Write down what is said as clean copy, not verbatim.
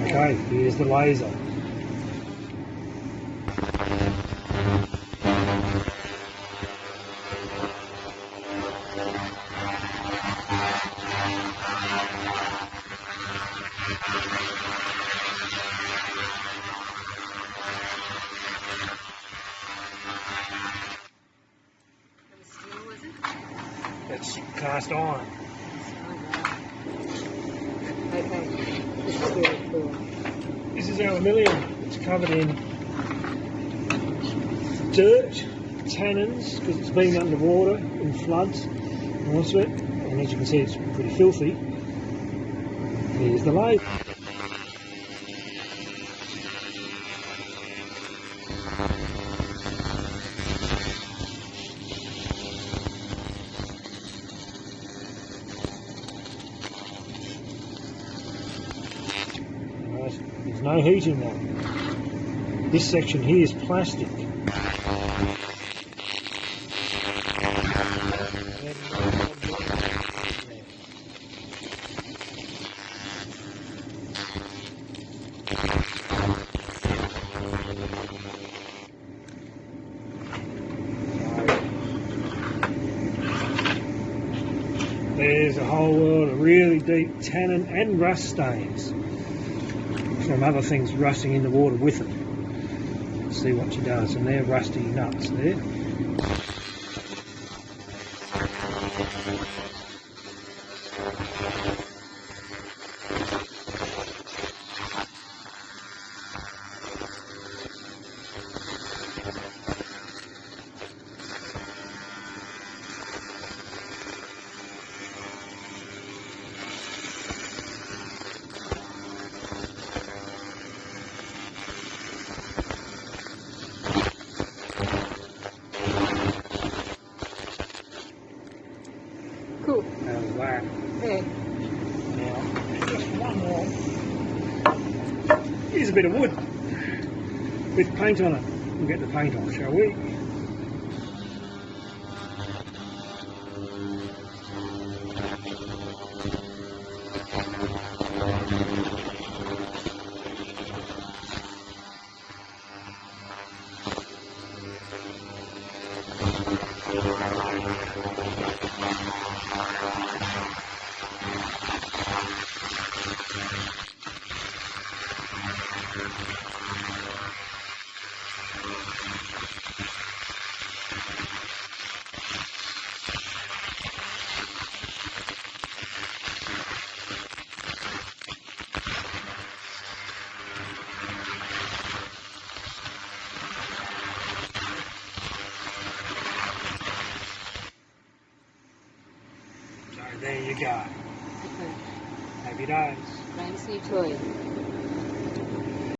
Okay, here's the laser. It's cast iron. Okay, this is really cool. This is aluminium. It's covered in dirt, tannins, because it's been underwater in floods and all of it. And as you can see, it's pretty filthy. Here's the laser. There's no heat in that. This section here is plastic. There's a whole world of really deep tannin and rust stains from other things rusting in the water with it. Let's see what she does, and they're rusty nuts there. Cool. How's that? Yeah. Now, just one more. Here's a bit of wood with paint on it. We'll get the paint on, shall we? So there you go. Okay. Happy days. Nice new toy.